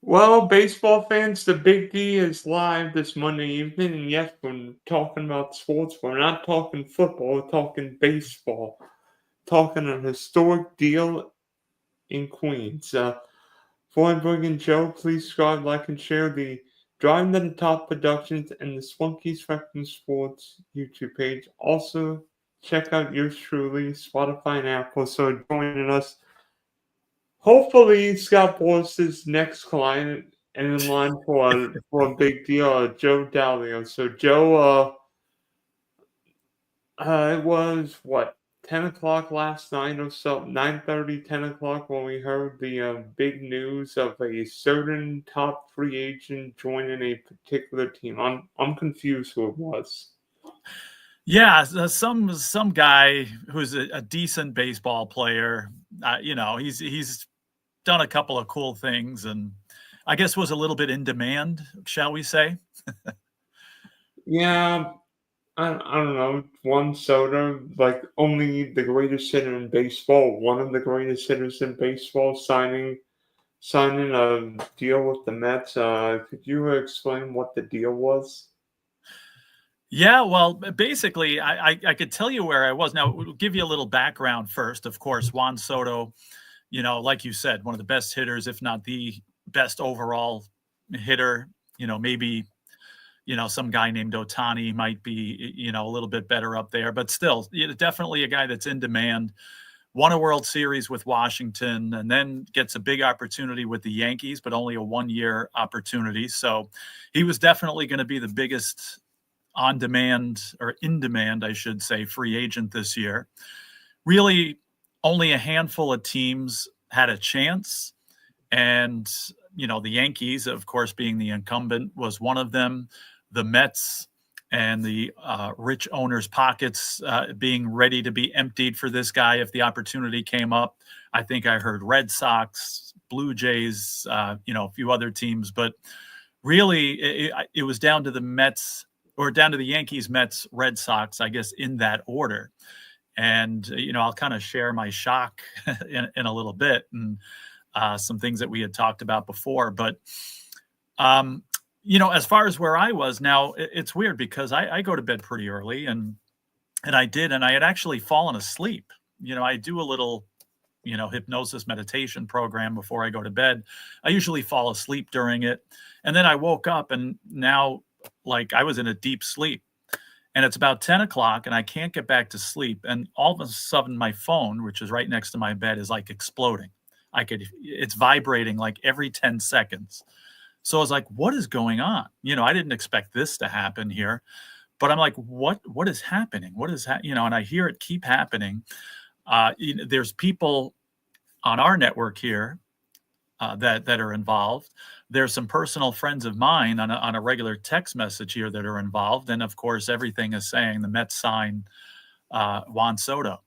Well, baseball fans, the Big D is live this Monday evening, and yes, we're talking about sports. We're not talking football, we're talking baseball. Talking a historic deal in Queens. Floydberg and Joe, please subscribe, like, and share the Driving to the Top Productions and the Spunky Spectrum Sports YouTube page. Also, check out yours truly, Spotify and Apple. So joining us. Hopefully, Scott Boris's next client and in line for a big deal, Joe Dalio. So Joe, it was what 10 o'clock last night or so, 9:30, 10 o'clock when we heard the big news of a certain top free agent joining a particular team. I'm confused who it was. Yeah, some guy who's a decent baseball player. He's done a couple of cool things, and I guess was a little bit in demand, shall we say? Yeah, I don't know. Juan Soto, like only the greatest hitter in baseball, one of the greatest hitters in baseball, signing a deal with the Mets. Could you explain what the deal was? Yeah, well, basically, I could tell you where I was. Now, we'll give you a little background first. Of course, Juan Soto, like you said, one of the best hitters, if not the best overall hitter. Maybe some guy named Otani might be, a little bit better up there, but still, definitely a guy that's in demand. Won a World Series with Washington and then gets a big opportunity with the Yankees, but only a 1-year opportunity. So he was definitely going to be the biggest on demand or in demand, I should say, free agent this year. Really, only a handful of teams had a chance. And, the Yankees, of course, being the incumbent, was one of them. The Mets and the rich owners' pockets being ready to be emptied for this guy if the opportunity came up. I think I heard Red Sox, Blue Jays, a few other teams. But really, it was down to the Mets or down to the Yankees, Mets, Red Sox, I guess, in that order. And, I'll kind of share my shock in a little bit and some things that we had talked about before. But, as far as where I was now, it's weird because I go to bed pretty early and I had actually fallen asleep. I do a little, hypnosis meditation program before I go to bed. I usually fall asleep during it. And then I woke up and now like I was in a deep sleep and it's about 10 o'clock and I can't get back to sleep. And all of a sudden my phone, which is right next to my bed, is like exploding. It's vibrating like every 10 seconds. So I was like, what is going on? I didn't expect this to happen here, but I'm like, what is happening? What is that? And I hear it keep happening. There's people on our network here that are involved. There's some personal friends of mine on a regular text message here that are involved. And of course, everything is saying the Mets sign Juan Soto.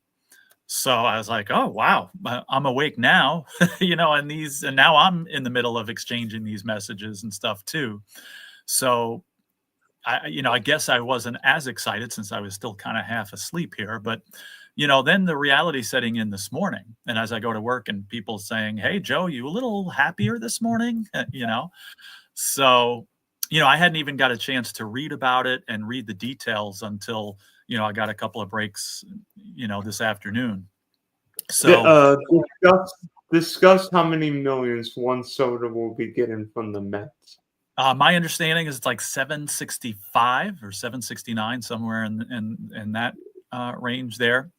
So I was like, oh, wow, I'm awake now, and now I'm in the middle of exchanging these messages and stuff too. So I guess I wasn't as excited since I was still kind of half asleep here, but then the reality setting in this morning. And as I go to work and people saying, hey, Joe, you a little happier this morning? So, I hadn't even got a chance to read about it and read the details until, I got a couple of breaks, this afternoon. So, Discuss how many millions Juan Soto will be getting from the Mets. My understanding is it's like 765 or 769, somewhere in that range there.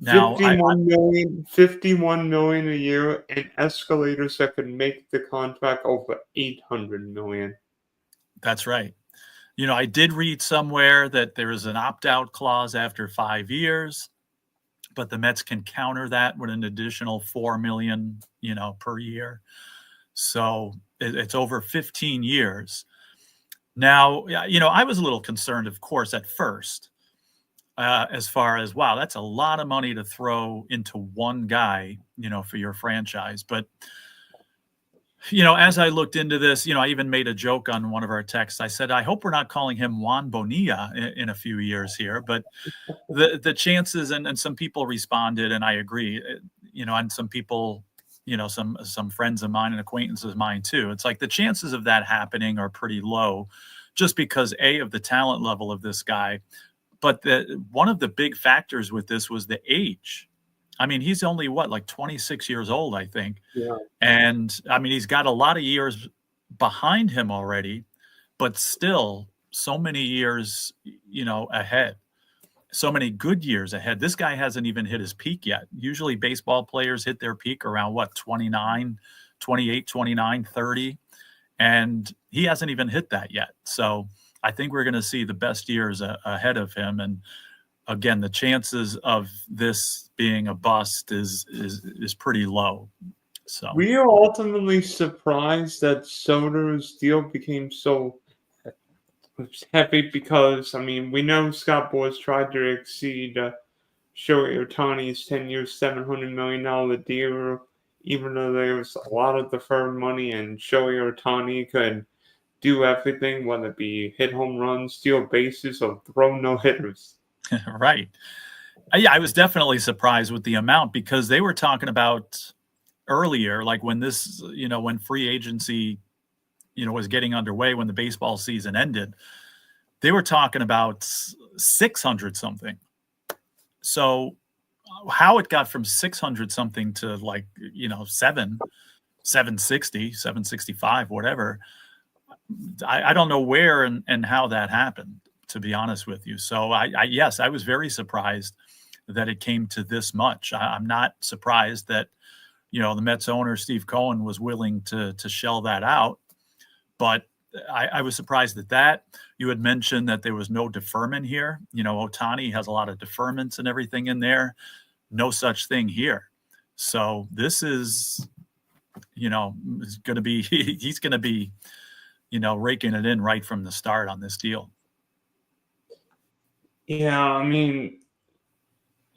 Now, 51 million a year, and escalators that could make the contract over 800 million. That's right. I did read somewhere that there is an opt-out clause after 5 years, but the Mets can counter that with an additional $4 million, per year. So it's over 15 years. Now, I was a little concerned, of course, at first, as far as, wow, that's a lot of money to throw into one guy, for your franchise. But, as I looked into this, I even made a joke on one of our texts. I said, I hope we're not calling him Juan Bonilla in a few years here. But the chances, and some people responded, and I agree, and some people some friends of mine and acquaintances of mine too. It's like the chances of that happening are pretty low, just because of the talent level of this guy. But one of the big factors with this was the age. I mean, he's only like 26 years old, I think. Yeah. And I mean, he's got a lot of years behind him already, but still so many years, ahead. So many good years ahead. This guy hasn't even hit his peak yet. Usually baseball players hit their peak around 29, 28, 29, 30. And he hasn't even hit that yet. So I think we're going to see the best years ahead of him. And again, the chances of this being a bust is pretty low. So we are ultimately surprised that Soto's deal became so heavy because, I mean, we know Scott Boras tried to exceed Shohei Ohtani's 10 years, $700 million deal, even though there was a lot of deferred money and Shohei Ohtani could do everything, whether it be hit home runs, steal bases, or throw no hitters. Right. Yeah, I was definitely surprised with the amount, because they were talking about earlier, like when this, when free agency, was getting underway, when the baseball season ended, they were talking about 600 something. So how it got from 600 something to 760, 765, whatever, I don't know where and how that happened, to be honest with you. So yes, I was very surprised that it came to this much. I'm not surprised that, the Mets owner, Steve Cohen, was willing to shell that out. But I was surprised at that. You had mentioned that there was no deferment here. Ohtani has a lot of deferments and everything in there. No such thing here. So this is, is going to be, he's going to be, raking it in right from the start on this deal. Yeah, I mean,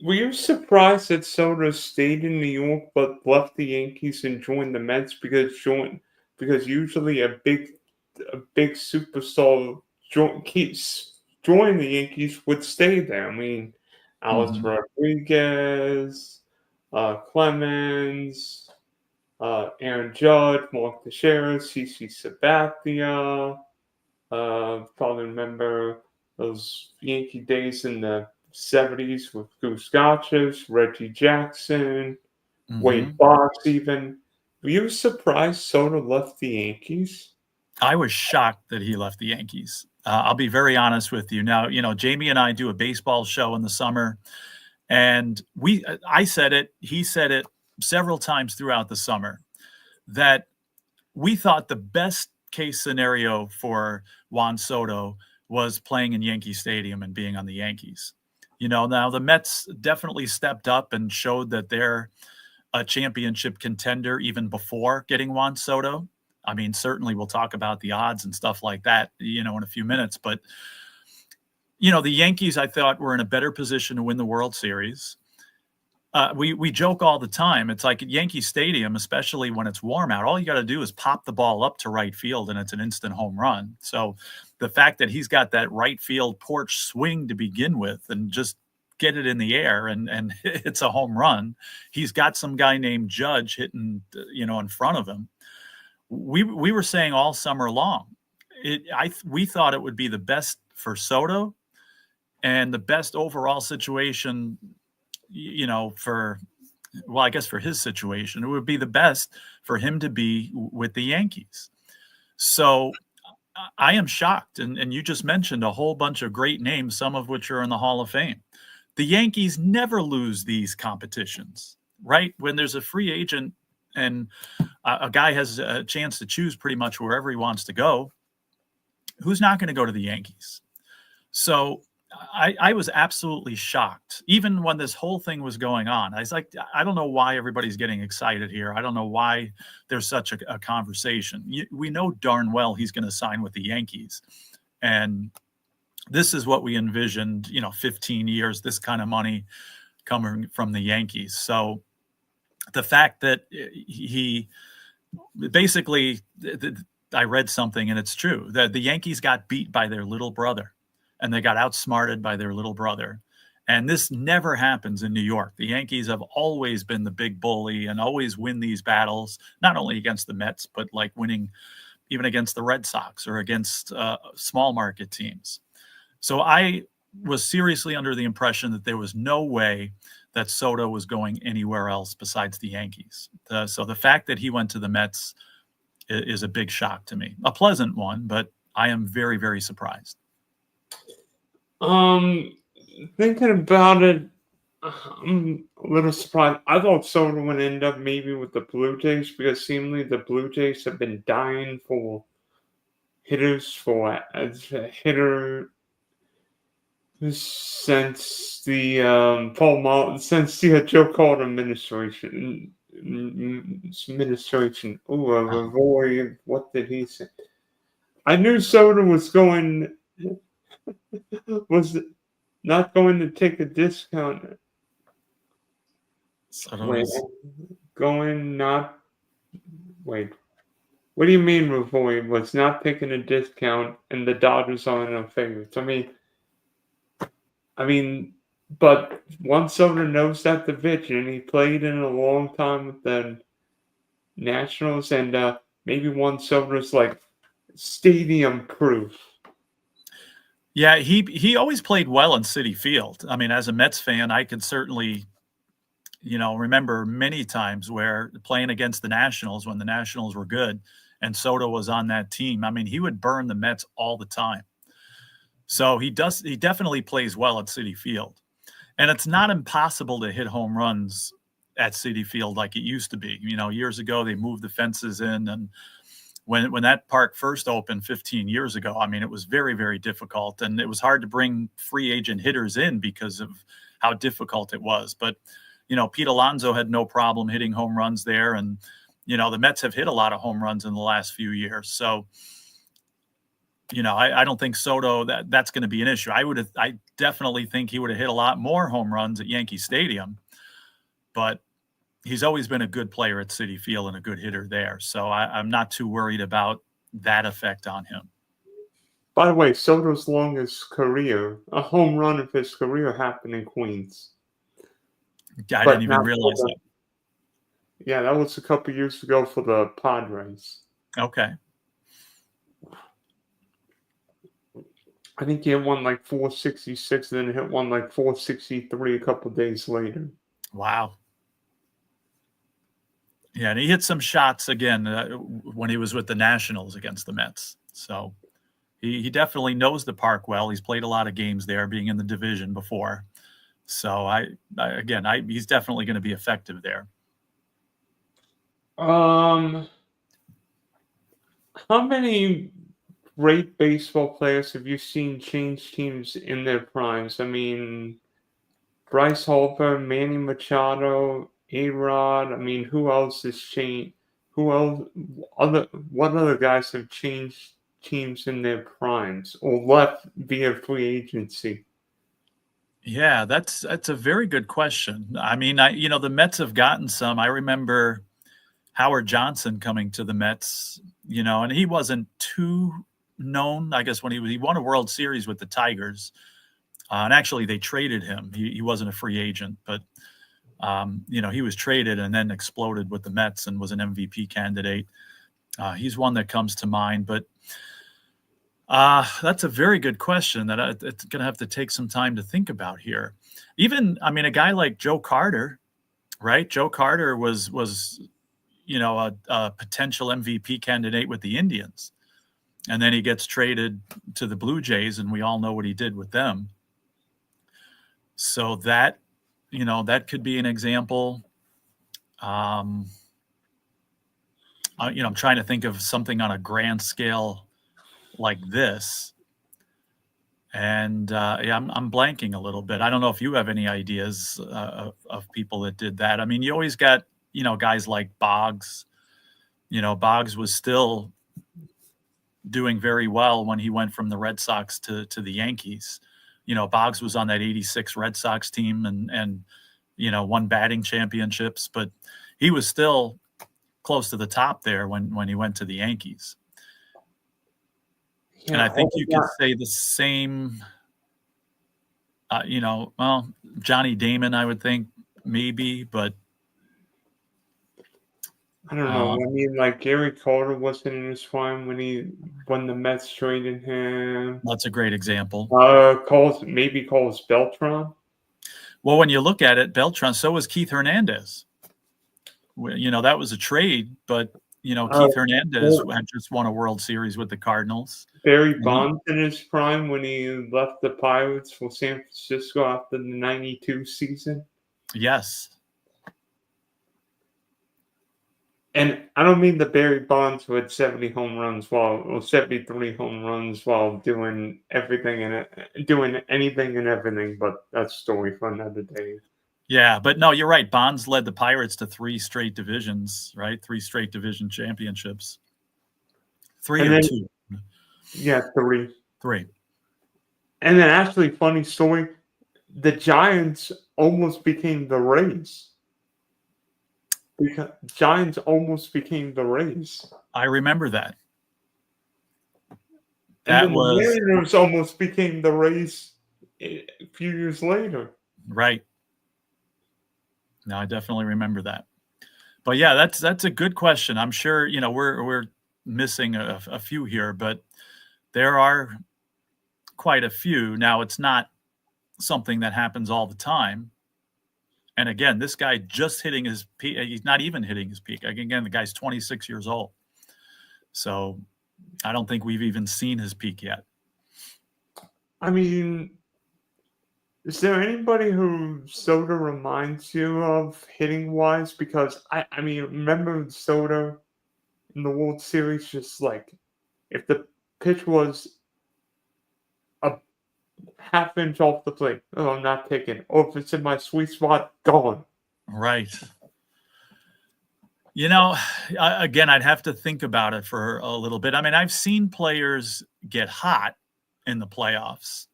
were you surprised that Soto stayed in New York but left the Yankees and joined the Mets? Because usually a big superstar join the Yankees would stay there. I mean, Alex Rodriguez, Clemens, Aaron Judge, Mark Teixeira, CC Sabathia. Probably remember those Yankee days in the 70s with Goose Gotchas, Reggie Jackson, Wade Boggs even. Were you surprised Soto left the Yankees? I was shocked that he left the Yankees. I'll be very honest with you. Now, Jamie and I do a baseball show in the summer, and I said it, he said it several times throughout the summer, that we thought the best case scenario for Juan Soto was playing in Yankee Stadium and being on the Yankees. Now the Mets definitely stepped up and showed that they're a championship contender even before getting Juan Soto. I mean, certainly we'll talk about the odds and stuff like that, in a few minutes. But, the Yankees, I thought, were in a better position to win the World Series. We joke all the time. It's like at Yankee Stadium, especially when it's warm out, all you got to do is pop the ball up to right field and it's an instant home run. So the fact that he's got that right field porch swing to begin with and just get it in the air and it's a home run. He's got some guy named Judge hitting, in front of him. We were saying all summer long, we thought it would be the best for Soto and the best overall situation, for his situation, it would be the best for him to be with the Yankees. So I am shocked. And you just mentioned a whole bunch of great names, some of which are in the Hall of Fame. The Yankees never lose these competitions, right? When there's a free agent and a guy has a chance to choose pretty much wherever he wants to go, who's not going to go to the Yankees? So I was absolutely shocked. Even when this whole thing was going on, I was like, I don't know why everybody's getting excited here. I don't know why there's such a conversation. We know darn well he's going to sign with the Yankees. And this is what we envisioned, 15 years, this kind of money coming from the Yankees. So the fact that he basically, I read something and it's true, that the Yankees got beat by their little brother and they got outsmarted by their little brother. And this never happens in New York. The Yankees have always been the big bully and always win these battles, not only against the Mets, but like winning even against the Red Sox or against small market teams. So I was seriously under the impression that there was no way that Soto was going anywhere else besides the Yankees. So the fact that he went to the Mets is a big shock to me. A pleasant one, but I am very, very surprised. Thinking about it, I'm a little surprised. I thought Soto would end up maybe with the Blue Jays because seemingly the Blue Jays have been dying for hitters for as a hitter since the since the Joe Carter administration. Oh, Roy, what did he say? I knew Soto was not going to take a discount. Wait, going not. Wait, what do you mean, Ravoy was not taking a discount and the Dodgers are in favorites? But Juan Soto knows that division. He played in a long time with the Nationals, and maybe Juan Soto's like stadium proof. Yeah, he always played well in Citi Field. I mean, as a Mets fan, I could certainly, remember many times where playing against the Nationals when the Nationals were good and Soto was on that team. I mean, he would burn the Mets all the time. So he definitely plays well at Citi Field. And it's not impossible to hit home runs at Citi Field like it used to be. Years ago they moved the fences in, and when that park first opened 15 years ago, I mean, it was very, very difficult, and it was hard to bring free agent hitters in because of how difficult it was. But Pete Alonso had no problem hitting home runs there, and the Mets have hit a lot of home runs in the last few years. So I don't think Soto that's going to be an issue. I definitely think he would have hit a lot more home runs at Yankee Stadium, but he's always been a good player at Citi Field and a good hitter there. So I'm not too worried about that effect on him. By the way, Soto's longest career, a home run of his career, happened in Queens. I didn't even realize that. Yeah, that was a couple years ago for the Padres. Okay. I think he hit one like 466, and then hit one like 463 a couple days later. Wow. Yeah, and he hit some shots again when he was with the Nationals against the Mets. So he definitely knows the park well. He's played a lot of games there, being in the division before. So he's definitely going to be effective there. How many great baseball players have you seen change teams in their primes? I mean, Bryce Harper, Manny Machado, A-Rod. I mean, who else has changed? Who else? What other guys have changed teams in their primes or left via free agency? Yeah, that's a very good question. I mean, the Mets have gotten some. I remember Howard Johnson coming to the Mets, and he wasn't too known, I guess, when he won a World Series with the Tigers. And actually they traded him. He wasn't a free agent, but he was traded and then exploded with the Mets and was an MVP candidate. He's one that comes to mind, but that's a very good question that it's going to have to take some time to think about here. Even, I mean, a guy like Joe Carter, right? Joe Carter was a potential MVP candidate with the Indians. And then he gets traded to the Blue Jays, and we all know what he did with them. So that could be an example. I'm trying to think of something on a grand scale like this. And I'm blanking a little bit. I don't know if you have any ideas of people that did that. I mean, you always got, guys like Boggs. Boggs was still doing very well when he went from the Red Sox to the Yankees. Boggs was on that 86 Red Sox team and won batting championships, but he was still close to the top there when he went to the Yankees. Yeah, and I think you could say the same Well, Johnny Damon, I would think maybe, but I don't know. uh, I mean, like Gary Carter wasn't in his prime when the Mets traded him. that's a great example. Calls Beltran. Well, when you look at it, Beltran, so was Keith Hernandez. That was a trade, but Uh, Keith Hernandez had just won a World Series with the Cardinals. Barry And Bonds in his prime when he left the Pirates for San Francisco after the '92 season. Yes. And I don't mean the Barry Bonds who had 73 home runs while doing everything doing anything and everything, but that's a story for another day. Yeah, but no, you're right. Bonds led the Pirates to 3 straight divisions, right? 3 straight division championships. 3 And or then 2? yeah, 3. 3. And then actually funny story, the Giants almost became the Rays. Because Giants almost became the Rays. I remember that. And That then the was Mariners almost became the Rays a few years later. right. No, I definitely remember that. But yeah, that's a good question. I'm sure, we're missing a few here, but there are quite a few. Now, it's not something that happens all the time. And again, this guy just hitting his peak. He's not even hitting his peak. Again, the guy's 26 years old. So I don't think we've even seen his peak yet. I mean, is there anybody who Soto reminds you of hitting wise? Because I mean, remember Soto in the World Series, just like if the pitch was a half inch off the plate, oh, I'm not taking. Or if it's in my sweet spot, gone. Right. Again, I'd have to think about it for a little bit. I mean, I've seen players get hot in the playoffs.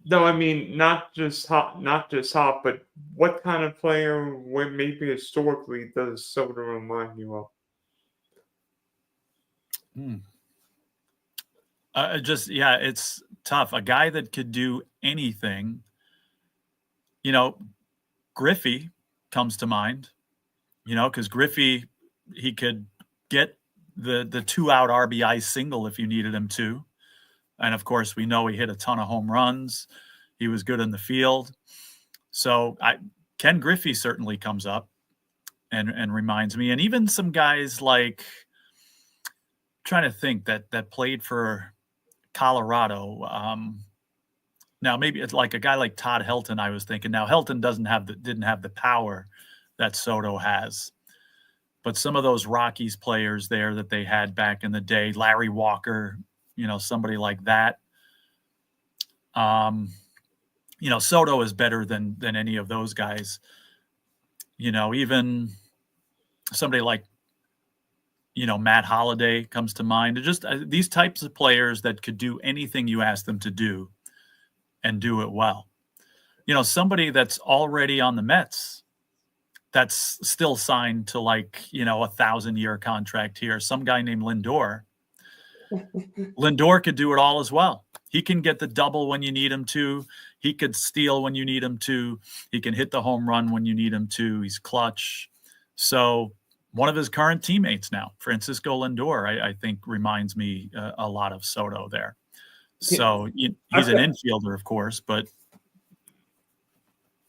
No, I mean not just hot, but what kind of player, when maybe historically, does Soto remind you of? It's tough. A guy that could do anything. Griffey comes to mind. Because Griffey, he could get the 2-out RBI single if you needed him to. And of course, we know he hit a ton of home runs. He was good in the field. So Ken Griffey certainly comes up and reminds me. And even some guys like, trying to think, that played for Colorado. Now maybe it's like a guy like Todd Helton. I was thinking. Now Helton didn't have the power that Soto has, but some of those Rockies players there that they had back in the day, Larry Walker, somebody like that. Soto is better than any of those guys. Even somebody like, Matt Holliday comes to mind. Just these types of players that could do anything you ask them to do and do it well. Somebody that's already on the Mets, that's still signed to a 1,000-year contract here. Some guy named Lindor. Lindor could do it all as well. He can get the double when you need him to. He could steal when you need him to. He can hit the home run when you need him to. He's clutch. So one of his current teammates now, Francisco Lindor, I think reminds me a lot of Soto there. So he's an infielder, of course, but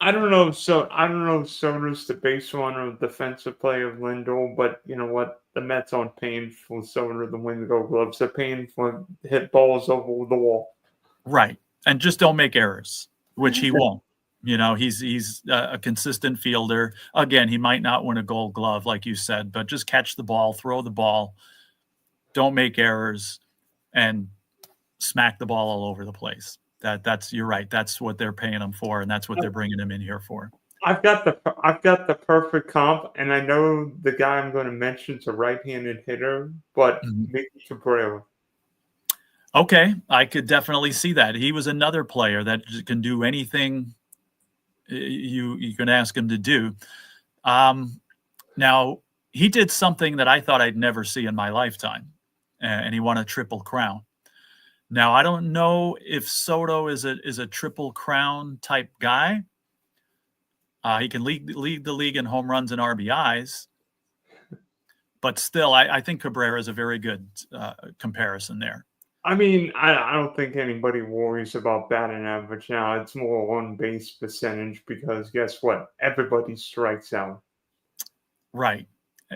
I don't know. So I don't know if Soto's the base runner or defensive player of Lindor, but you know what? The Mets aren't paying for Soto to win the Gold Gloves. They're paying for hit balls over the wall. Right, and just don't make errors, which he won't. He's a consistent fielder. Again, he might not win a Gold Glove, like you said, but just catch the ball, throw the ball, don't make errors, and smack the ball all over the place. You're right. That's what they're paying him for, and that's what they're bringing him in here for. I've got the perfect comp, and I know the guy I'm going to mention is a right-handed hitter, but Mickey Cabrera. Okay, I could definitely see that. He was another player that can do anything you can ask him to do. Now, he did something that I thought I'd never see in my lifetime, and he won a Triple Crown. Now, I don't know if Soto is a triple crown type guy. He can lead the league in home runs and RBIs, but still, I think Cabrera is a very good comparison there. I mean, I don't think anybody worries about batting average now. It's more on base percentage because guess what? Everybody strikes out. Right.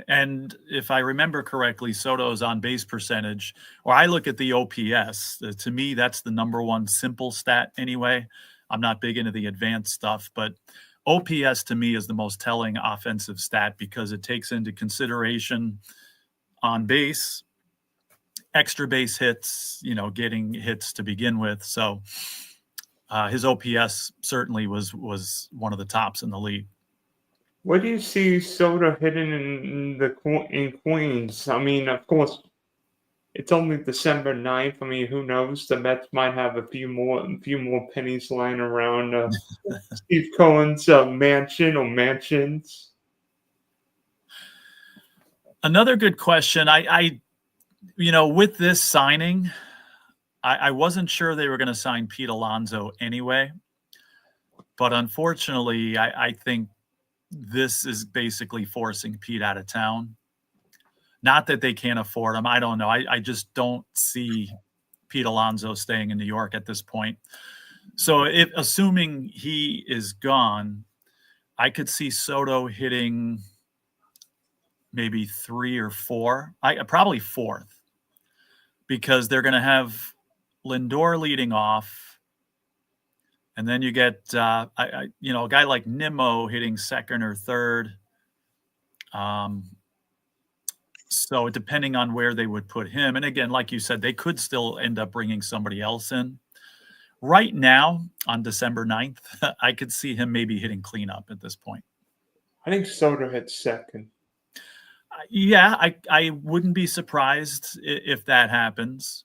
And if I remember correctly, Soto's on base percentage, or I look at the OPS. To me, that's the number one simple stat anyway. I'm not big into the advanced stuff, but OPS to me is the most telling offensive stat because it takes into consideration on base, extra base hits, getting hits to begin with. So his OPS certainly was one of the tops in the league. What do you see Soto hitting in Queens? I mean, of course, it's only December 9th. I mean, who knows? The Mets might have a few more pennies lying around Steve Cohen's mansion or mansions. Another good question. I with this signing, I wasn't sure they were going to sign Pete Alonso anyway. But unfortunately, I think this is basically forcing Pete out of town. Not that they can't afford him. I don't know. I just don't see Pete Alonso staying in New York at this point. So assuming he is gone, I could see Soto hitting maybe 3 or 4. Probably 4th. Because they're going to have Lindor leading off, and then you get a guy like Nimmo hitting 2nd or 3rd. So depending on where they would put him, and again, like you said, they could still end up bringing somebody else in. Right now, on December 9th, I could see him maybe hitting cleanup at this point. I think Soto hits 2nd. Yeah, I wouldn't be surprised if that happens.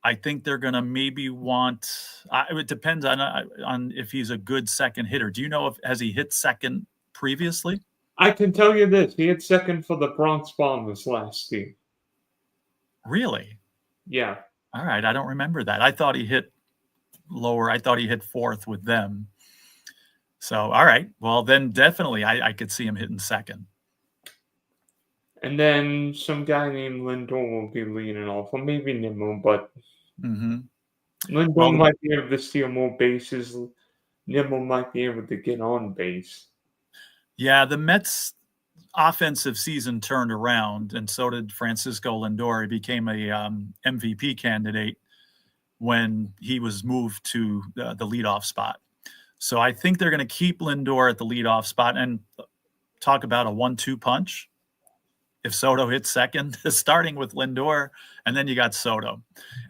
I think they're going to maybe want. It depends on if he's a good second hitter. Do you know has he hit 2nd previously? I can tell you this: he hit 2nd for the Bronx Bombers last year. Really? Yeah. All right, I don't remember that. I thought he hit lower. I thought he hit 4th with them. So, all right. Well, then definitely, I could see him hitting 2nd. And then some guy named Lindor will be leading off, or maybe Nimmo, but Lindor might be able to steal more bases. Nimmo might be able to get on base. Yeah, the Mets' offensive season turned around, and so did Francisco Lindor. He became a MVP candidate when he was moved to the leadoff spot. So I think they're going to keep Lindor at the leadoff spot and talk about a 1-2 punch. If Soto hits 2nd, starting with Lindor, and then you got Soto.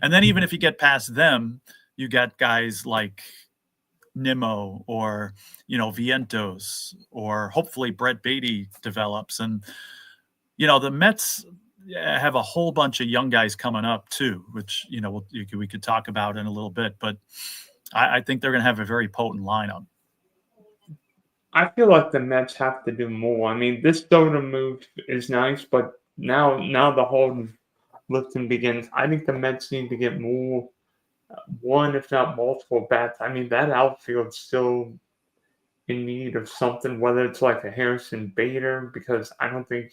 And then even if you get past them, you got guys like Nimmo or, Vientos, or hopefully Brett Beatty develops. And, the Mets have a whole bunch of young guys coming up too, which, we could talk about in a little bit. But I think they're going to have a very potent lineup. I feel like the Mets have to do more. I mean, this Soto move is nice, but now the whole lifting begins. I think the Mets need to get more, one if not multiple bats. I mean, that outfield's still in need of something, whether it's like a Harrison Bader, because I don't think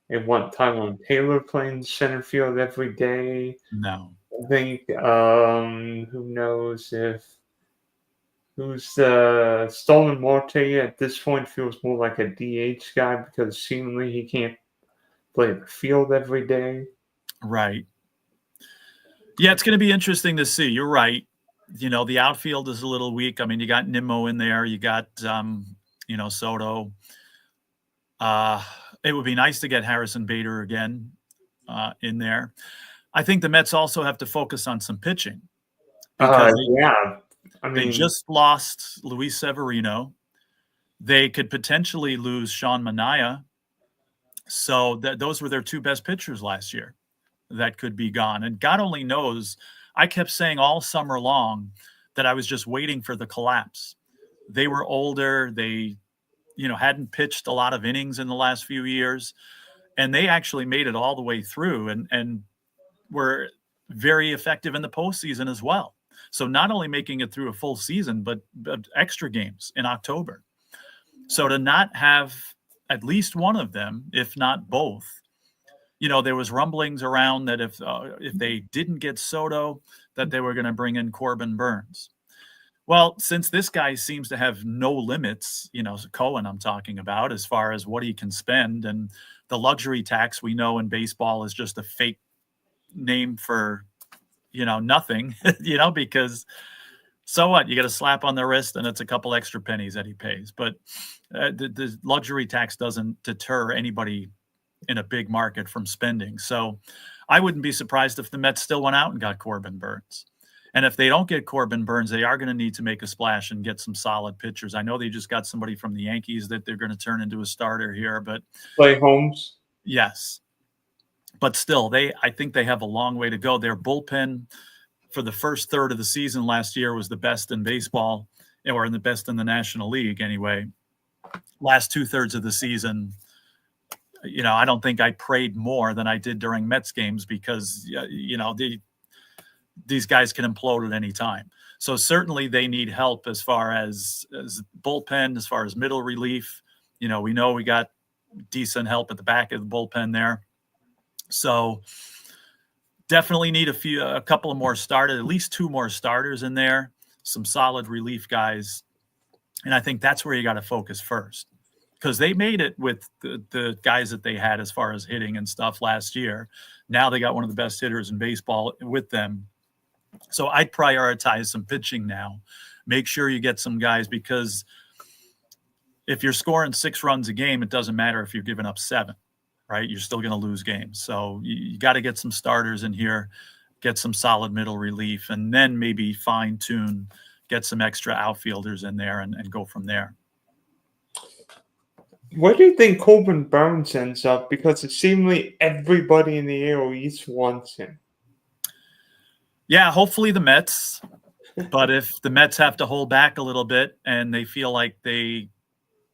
they want Tyrone Taylor playing center field every day. No. I think, who knows who's Stolen Marte at this point feels more like a DH guy because seemingly he can't play the field every day. Right. Yeah, it's going to be interesting to see. You're right. The outfield is a little weak. I mean, you got Nimmo in there. You got, Soto. It would be nice to get Harrison Bader again in there. I think the Mets also have to focus on some pitching. Because they just lost Luis Severino. They could potentially lose Sean Manaea. So those were their 2 best pitchers last year that could be gone. And God only knows, I kept saying all summer long that I was just waiting for the collapse. They were older. They, hadn't pitched a lot of innings in the last few years. And they actually made it all the way through and were very effective in the postseason as well. So not only making it through a full season, but extra games in October. So to not have at least one of them, if not both, there was rumblings around that if they didn't get Soto, that they were going to bring in Corbin Burns. Well, since this guy seems to have no limits, Cohen I'm talking about, as far as what he can spend, and the luxury tax we know in baseball is just a fake name for, nothing, because so what? You get a slap on the wrist and it's a couple extra pennies that he pays. But the luxury tax doesn't deter anybody in a big market from spending. So I wouldn't be surprised if the Mets still went out and got Corbin Burns. And if they don't get Corbin Burns, they are going to need to make a splash and get some solid pitchers. I know they just got somebody from the Yankees that they're going to turn into a starter here, but Clay Holmes. Yes. But still, I think they have a long way to go. Their bullpen for the first third of the season last year was the best in baseball, or in the best in the National League anyway. Last 2/3 of the season, I don't think I prayed more than I did during Mets games because, these guys can implode at any time. So certainly they need help as far as bullpen, as far as middle relief. We know we got decent help at the back of the bullpen there. So definitely need a couple of more starters, at least 2 more starters in there, some solid relief guys. And I think that's where you got to focus first, because they made it with the guys that they had as far as hitting and stuff last year. Now they got one of the best hitters in baseball with them. So I'd prioritize some pitching now. Make sure you get some guys, because if you're scoring 6 runs a game, it doesn't matter if you're giving up 7, right? You're still going to lose games. So you got to get some starters in here, get some solid middle relief, and then maybe fine tune, get some extra outfielders in there and go from there. Where do you think Corbin Burns ends up? Because it seemingly everybody in the AL East wants him. Yeah, hopefully the Mets. But if the Mets have to hold back a little bit and they feel like it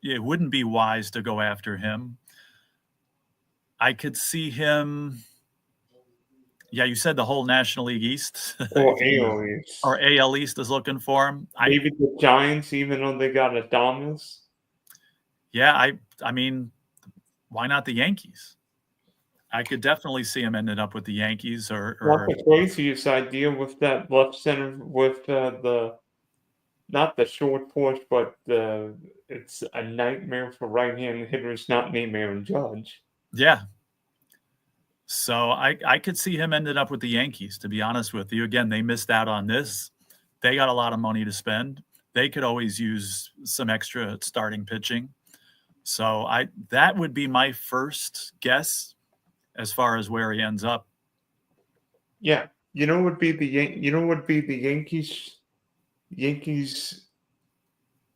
wouldn't be wise to go after him, I could see him. Yeah, you said the whole National League East. Or AL East. Or AL East is looking for him. Maybe the Giants, even though they got Adames. Yeah, I mean, why not the Yankees? I could definitely see him ending up with the Yankees or Not the craziest idea with that left center with not the short porch, but it's a nightmare for right-hand hitters not named Aaron Judge. Yeah. So I could see him ending up with the Yankees, to be honest with you. Again, they missed out on this. They got a lot of money to spend. They could always use some extra starting pitching. So that would be my first guess as far as where he ends up. Yeah, would be the Yankees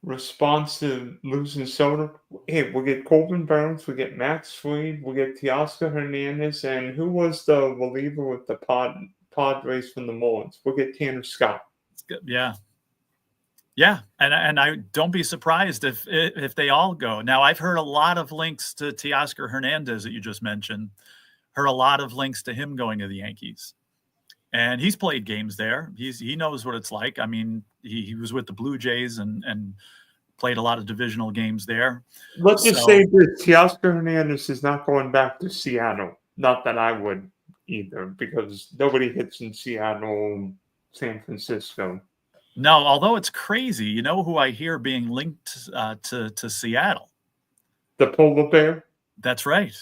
response to losing Soto? Hey, we'll get Corbin Burns, we'll get Max Fried, we'll get Teoscar Hernandez, and who was the reliever with the Padres from the Marlins? We'll get Tanner Scott. Yeah. Yeah, and I don't be surprised if they all go. Now, I've heard a lot of links to Teoscar Hernandez that you just mentioned. Heard a lot of links to him going to the Yankees. And he's played games there. He knows what it's like. I mean, he was with the Blue Jays and played a lot of divisional games there. Let's just say this: Teoscar Hernandez is not going back to Seattle. Not that I would either, because nobody hits in Seattle, San Francisco. No, although it's crazy. You know who I hear being linked to Seattle? The polar bear? That's right.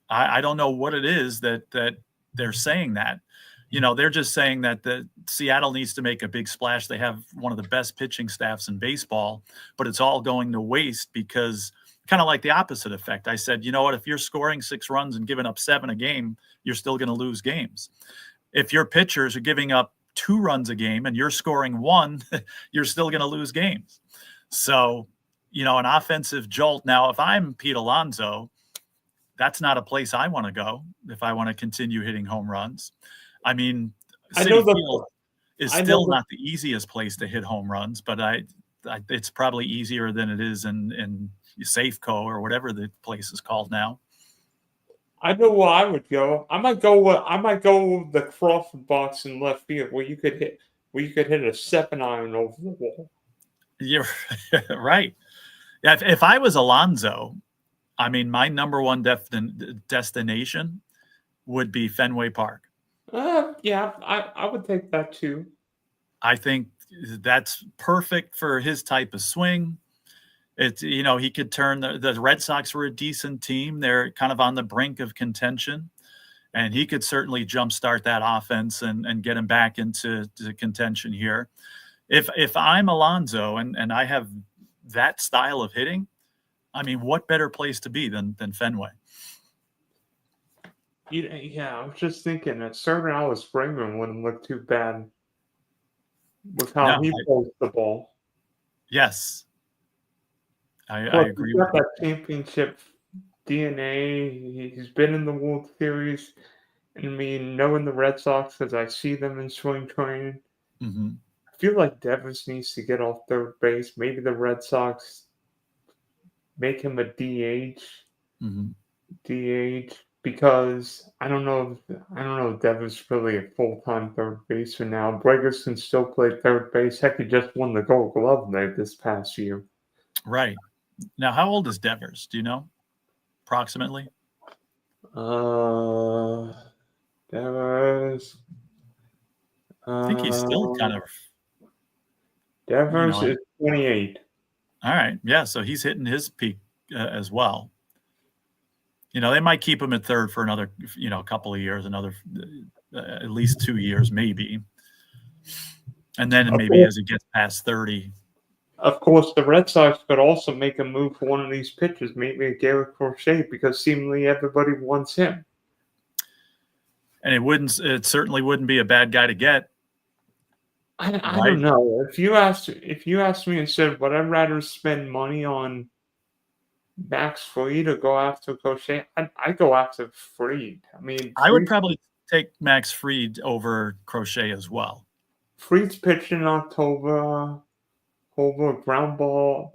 I don't know what it is that they're saying that. They're just saying that the Seattle needs to make a big splash. They have one of the best pitching staffs in baseball, but it's all going to waste because kind of like the opposite effect. I said, you know what, if you're scoring 6 runs and giving up 7 a game, you're still going to lose games. If your pitchers are giving up 2 runs a game and you're scoring 1, you're still going to lose games. So, an offensive jolt. Now, if I'm Pete Alonso, that's not a place I want to go if I want to continue hitting home runs. I mean, Citi Field is still not the easiest place to hit home runs, but it's probably easier than it is in Safeco or whatever the place is called now. I know where I would go. I might go with the Crawford box in left field where you could hit a 7-iron over the wall. You're right. Yeah, if I was Alonso, I mean, my number one destination would be Fenway Park. Yeah, I would take that too. I think that's perfect for his type of swing. It's, he could turn the Red Sox were a decent team. They're kind of on the brink of contention, and he could certainly jumpstart that offense and get him back into contention here. If I'm Alonso and I have that style of hitting, I mean, what better place to be than Fenway? Yeah, I was just thinking that certain Alice Bregman wouldn't look too bad with how No, he plays the ball. yes, I Plus, he's agree with got you. that championship DNA. He's been in the World Series. And I mean, knowing the Red Sox as I see them in spring training, Hmm. I feel like Devers needs to get off third base. Maybe the Red Sox make him a DH. Hmm. DH because I don't know if Devon's really a full-time third baseman now. Breggers can still play third base. Heck, he just won the Gold Glove there this past year. Right. Now, how old is Devers? Do you know approximately? Uh, Devers. I think he's still kind Uh, of, Devers is 28. all right. Yeah. So he's hitting his peak as well. They might keep him at third for another, couple of years, another at least 2 years, maybe. And then Of maybe course, as he gets past 30. of course, the Red Sox could also make a move for one of these pitchers, maybe a Garrett Crochet, because seemingly everybody wants him. And it certainly wouldn't be a bad guy to get, I right? don't know. If you asked me and said, would I rather spend money on Max Fried or go after Crochet? I'd go after Fried. I mean, I would probably take Max Fried over Crochet as well. Fried's pitched in October. Over ground ball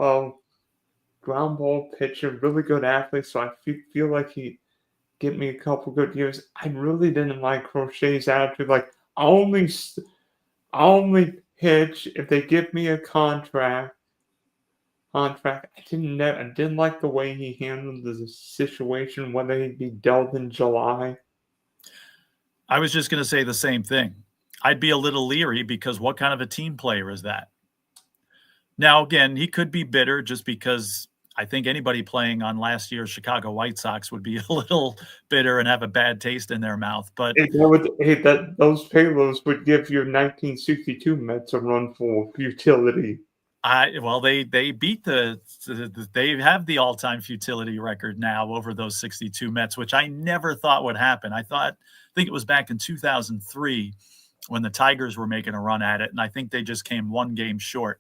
pitcher, really good athlete. So I feel like he get me a couple good years. I really didn't like Crochet's attitude. Like I only pitch if they give me a contract. I didn't like the way he handled the situation, whether he'd be dealt in July. I was just going to say the same thing. I'd be a little leery because what kind of a team player is that? Now, again, he could be bitter just because I think anybody playing on last year's Chicago White Sox would be a little bitter and have a bad taste in their mouth. But Those payloads would give your 1962 Mets a run for futility. they beat they have the all-time futility record now over those 62 Mets, which I never thought would happen. I think it was back in 2003 when the Tigers were making a run at it, and I think they just came one game short.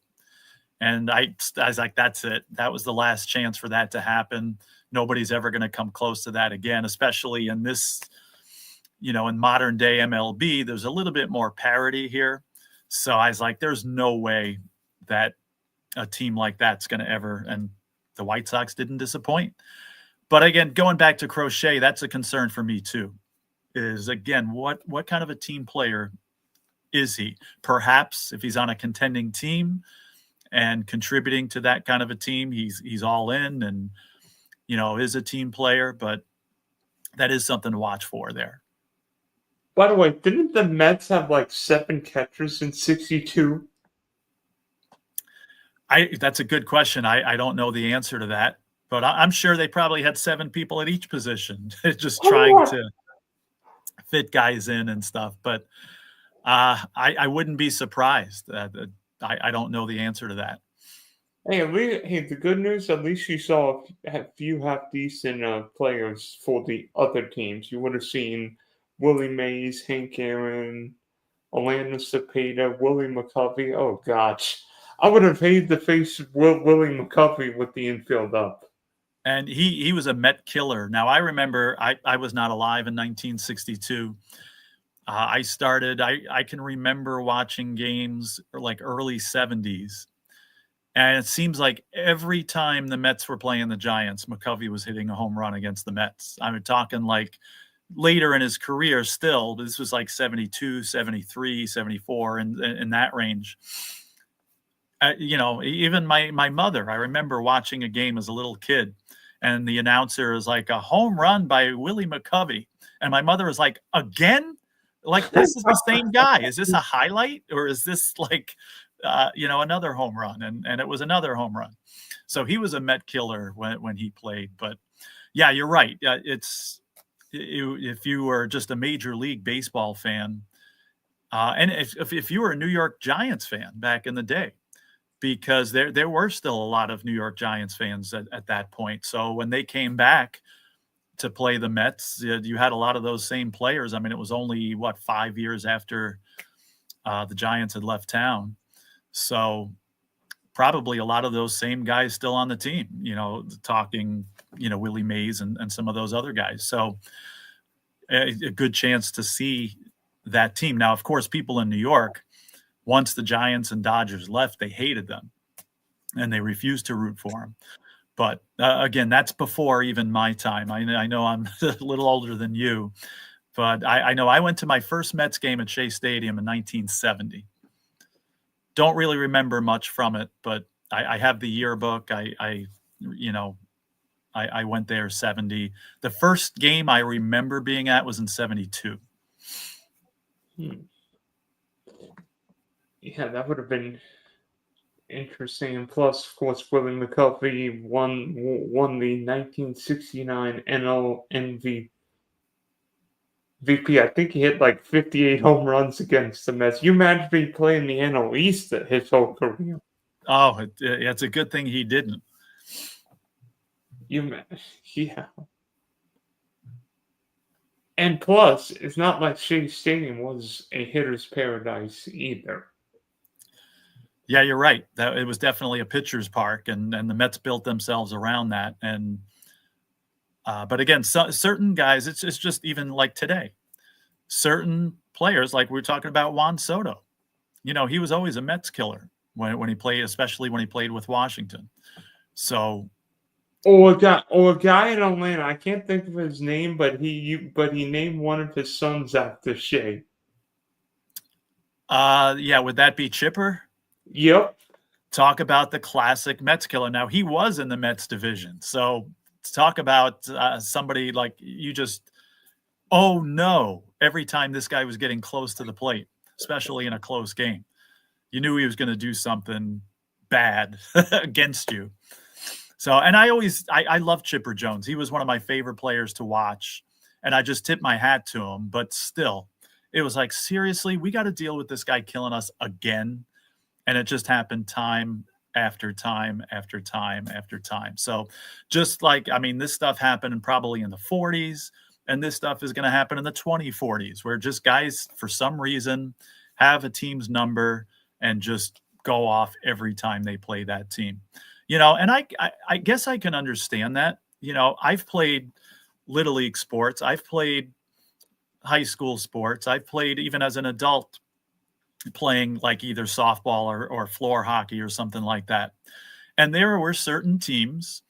And I was like, that's it. That was the last chance for that to happen. Nobody's ever going to come close to that again, especially in this, in modern day MLB. There's a little bit more parity here. So I was like, there's no way that a team like that's going to ever, and the White Sox didn't disappoint. But again, going back to Crochet, that's a concern for me too, is again, what kind of a team player is he? Perhaps if he's on a contending team and contributing to that kind of a team, he's all in and, is a team player, but that is something to watch for there. By the way, didn't the Mets have like 7 catchers in '62? That's a good question. I don't know the answer to that, but I'm sure they probably had 7 people at each position just trying Oh, to fit guys in and stuff. But I wouldn't be surprised. I don't know the answer to that. hey, the good news, at least you saw a few half decent players for the other teams. You would have seen Willie Mays, Hank Aaron, Orlando Cepeda, Willie McCovey. Oh, gosh. I would have hated to face Willie McCovey with the infield up. And he was a Met killer. Now I remember I was not alive in 1962. I can remember watching games like early 70s. And it seems like every time the Mets were playing the Giants, McCovey was hitting a home run against the Mets. I'm talking like later in his career still. This was like 72, 73, 74, in that range. Even my mother, I remember watching a game as a little kid, and the announcer is like, a home run by Willie McCovey. And my mother was like, again? Like, this is the same guy. Is this a highlight, or is this like, another home run? And it was another home run. So he was a Met killer when he played. But yeah, you're right. If you were just a Major League Baseball fan, and if you were a New York Giants fan back in the day, because there were still a lot of New York Giants fans at that point. So when they came back to play the Mets, you had a lot of those same players. I mean, it was only 5 years after the Giants had left town. So probably a lot of those same guys still on the team, talking, Willie Mays and some of those other guys. So a good chance to see that team. Now, of course, people in New York, once the Giants and Dodgers left, they hated them and they refused to root for them. But again, that's before even my time. I know I'm a little older than you, but I know I went to my first Mets game at Shea Stadium in 1970. Don't really remember much from it, but I have the yearbook. I went there 70. The first game I remember being at was in 72. Yeah, that would have been interesting. And plus, of course, Willie McCovey won the 1969 NL MVP. I think he hit like 58 home runs against the Mets. You imagine me playing the NL East his whole career. Oh, it's a good thing he didn't. Yeah. And plus, it's not like Shea Stadium was a hitter's paradise either. Yeah, you're right. That it was definitely a pitcher's park, and the Mets built themselves around that. And but again, certain guys, it's just even like today, certain players, like we were talking about Juan Soto. He was always a Mets killer when he played, especially when he played with Washington. So, or a guy in Atlanta, I can't think of his name, but he named one of his sons after Shea. Yeah, would that be Chipper? Yep. Talk about the classic Mets killer. Now, he was in the Mets division. So talk about somebody like you just, oh no, every time this guy was getting close to the plate, especially in a close game, you knew he was going to do something bad against you. So, and I love Chipper Jones. He was one of my favorite players to watch, and I just tipped my hat to him. But still, it was like, seriously, we got to deal with this guy killing us again. And it just happened time after time after time after time. So just like, I mean, this stuff happened probably in the 40s, and this stuff is going to happen in the 2040s, where just guys, for some reason, have a team's number and just go off every time they play that team. And I guess I can understand that. I've played Little League sports. I've played high school sports. I've played even as an adult, playing like either softball or floor hockey or something like that. And there were certain teams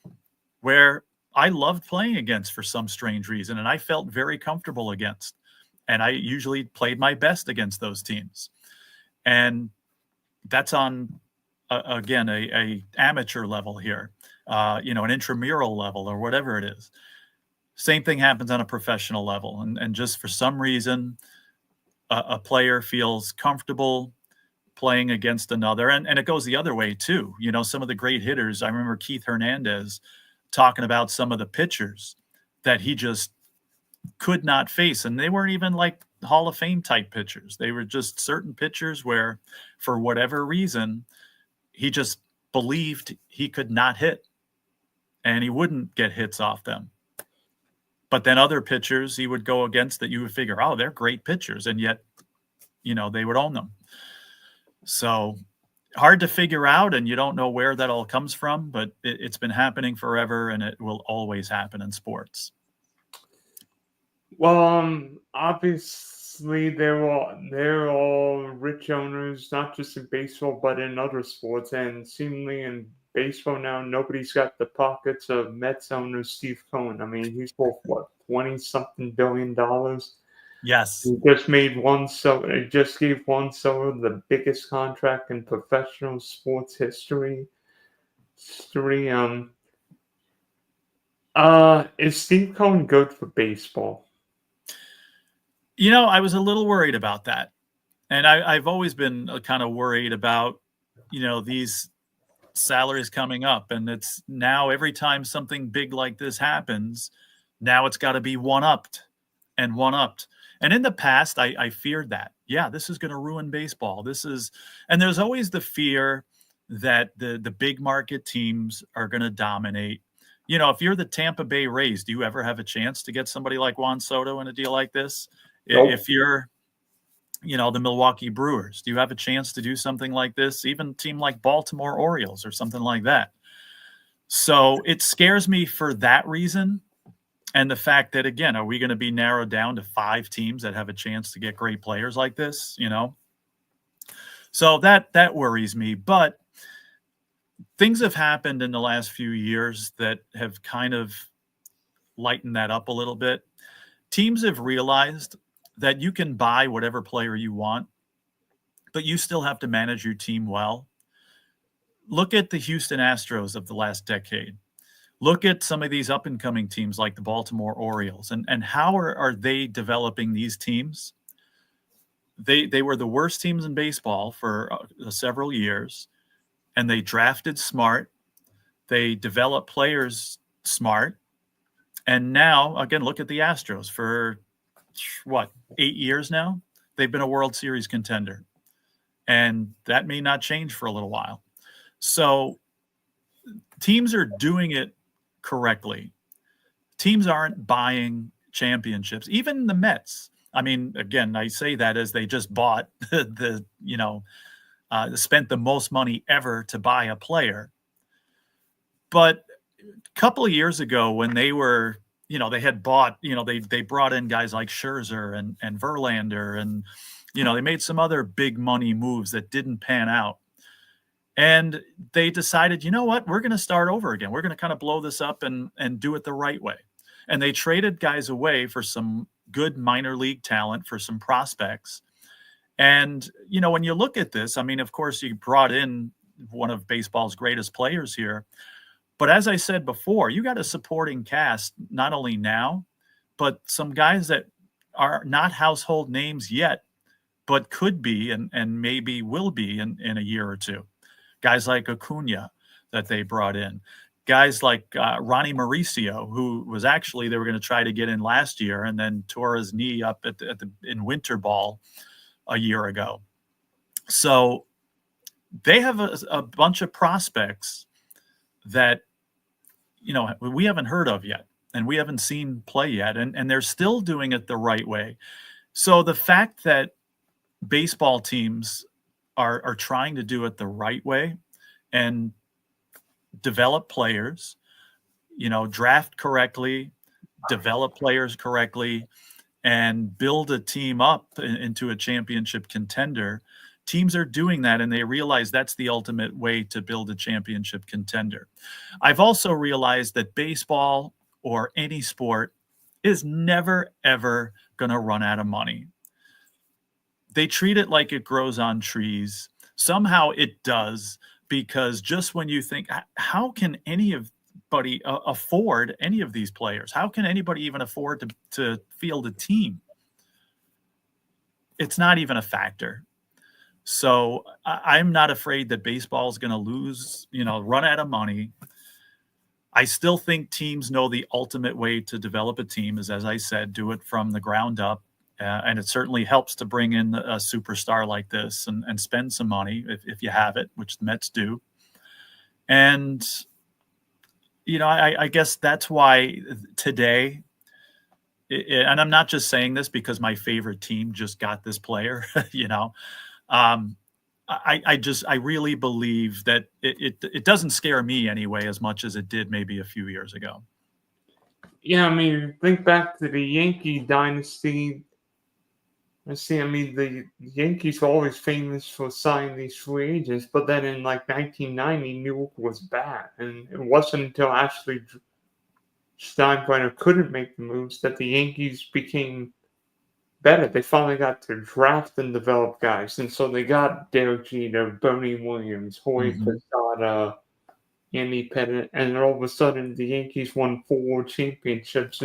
where I loved playing against for some strange reason, and I felt very comfortable against. And I usually played my best against those teams. And that's on, again, a amateur level here, an intramural level or whatever it is. Same thing happens on a professional level. And just for some reason, a player feels comfortable playing against another. And it goes the other way too. Some of the great hitters, I remember Keith Hernandez talking about some of the pitchers that he just could not face. And they weren't even like Hall of Fame type pitchers. They were just certain pitchers where, for whatever reason, he just believed he could not hit and he wouldn't get hits off them. But then other pitchers he would go against that you would figure, oh, they're great pitchers. And yet, they would own them. So hard to figure out, and you don't know where that all comes from, but it's been happening forever, and it will always happen in sports. Well, obviously, obviously they're all rich owners, not just in baseball but in other sports, and seemingly in baseball now, nobody's got the pockets of Mets owner Steve Cohen. I mean, he's worth what, 20 something $billion. Yes. He just made one so he just gave Juan Soto the biggest contract in professional sports history. History. Is Steve Cohen good for baseball? I was a little worried about that. And I've always been kind of worried about, these salaries coming up. And it's now every time something big like this happens, now it's got to be one upped and one upped. And in the past, I feared that. Yeah, this is going to ruin baseball. And there's always the fear that the big market teams are going to dominate. If you're the Tampa Bay Rays, do you ever have a chance to get somebody like Juan Soto in a deal like this? Nope. If you're, the Milwaukee Brewers, do you have a chance to do something like this? Even a team like Baltimore Orioles or something like that. So it scares me for that reason. And the fact that, again, are we going to be narrowed down to 5 teams that have a chance to get great players like this, So that worries me. But things have happened in the last few years that have kind of lightened that up a little bit. Teams have realized that you can buy whatever player you want, but you still have to manage your team well. Look at the Houston Astros of the last decade. Look at some of these up-and-coming teams like the Baltimore Orioles, and how are they developing these teams? They were the worst teams in baseball for several years, and they drafted smart. They developed players smart. And now, again, look at the Astros. For, 8 years now? They've been a World Series contender. And that may not change for a little while. So teams are doing it correctly. Teams aren't buying championships. Even the Mets. I mean, again, I say that as they just bought spent the most money ever to buy a player. But a couple of years ago when they were, they had bought, they brought in guys like Scherzer and Verlander, and, they made some other big money moves that didn't pan out. And they decided, you know what, we're going to start over again. We're going to kind of blow this up and do it the right way. And they traded guys away for some good minor league talent, for some prospects. And, when you look at this, I mean, of course, you brought in one of baseball's greatest players here. But as I said before, you got a supporting cast, not only now, but some guys that are not household names yet, but could be and maybe will be in a year or two. Guys like Acuna that they brought in. Guys like Ronnie Mauricio, who was actually, they were going to try to get in last year and then tore his knee up in winter ball a year ago. So they have a bunch of prospects that, we haven't heard of yet and we haven't seen play yet. And they're still doing it the right way. So the fact that baseball teams are trying to do it the right way and develop players, draft correctly, develop players correctly, and build a team up into a championship contender. Teams are doing that, and they realize that's the ultimate way to build a championship contender. I've also realized that baseball or any sport is never, ever going to run out of money. They treat it like it grows on trees. Somehow it does, because just when you think, how can anybody afford any of these players? How can anybody even afford to field a team? It's not even a factor. So I'm not afraid that baseball is going to lose, run out of money. I still think teams know the ultimate way to develop a team is, as I said, do it from the ground up. And it certainly helps to bring in a superstar like this and spend some money if you have it, which the Mets do. And, I guess that's why today, and I'm not just saying this because my favorite team just got this player, I really believe that it doesn't scare me anyway as much as it did maybe a few years ago. Yeah, I mean, think back to the Yankee dynasty. I see. I mean, the Yankees were always famous for signing these free agents, but then in like 1990, New York was bad, and it wasn't until actually Steinbrenner couldn't make the moves that the Yankees became better. They finally got to draft and develop guys, and so they got Derek Jeter, Bernie Williams, Jorge Hmm. Posada, Andy Pettit, and then all of a sudden the Yankees won 4 championships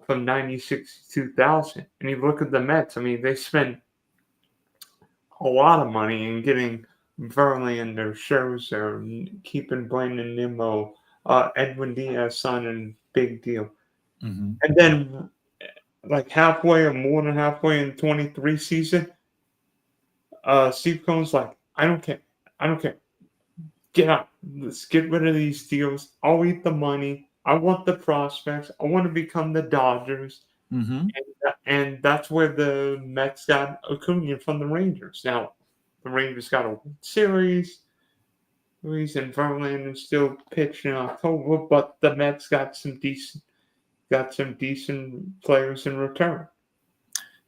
from '96 to 2000. And you look at the Mets. I mean, they spent a lot of money in getting Verlander, Scherzer, keeping Brandon Nimmo, Edwin Diaz signing big deal, Hmm. and then like halfway or more than halfway in 23 season, Steve Cohen's like, I don't care, get out, let's get rid of these deals. I'll eat the money. I want the prospects. I want to become the Dodgers. Hmm. And that's where the Mets got Acuna from the Rangers. Now, the Rangers got a World Series. And Verlander still pitched in October, but the Mets got some decent players in return.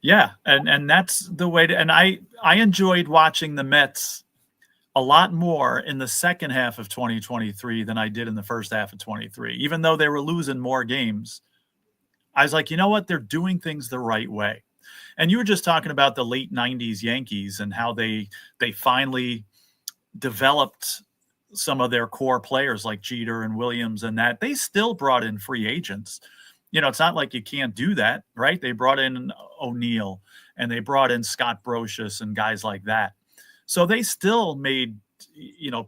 Yeah, and that's the way to. And I enjoyed watching the Mets a lot more in the second half of 2023 than I did in the first half of 23. Even though they were losing more games, I was like, you know what? They're doing things the right way. And you were just talking about the late 90s Yankees and how they finally developed some of their core players like Jeter and Williams, and that they still brought in free agents. It's not like you can't do that, right? They brought in O'Neill and they brought in Scott Brocious and guys like that. So they still made,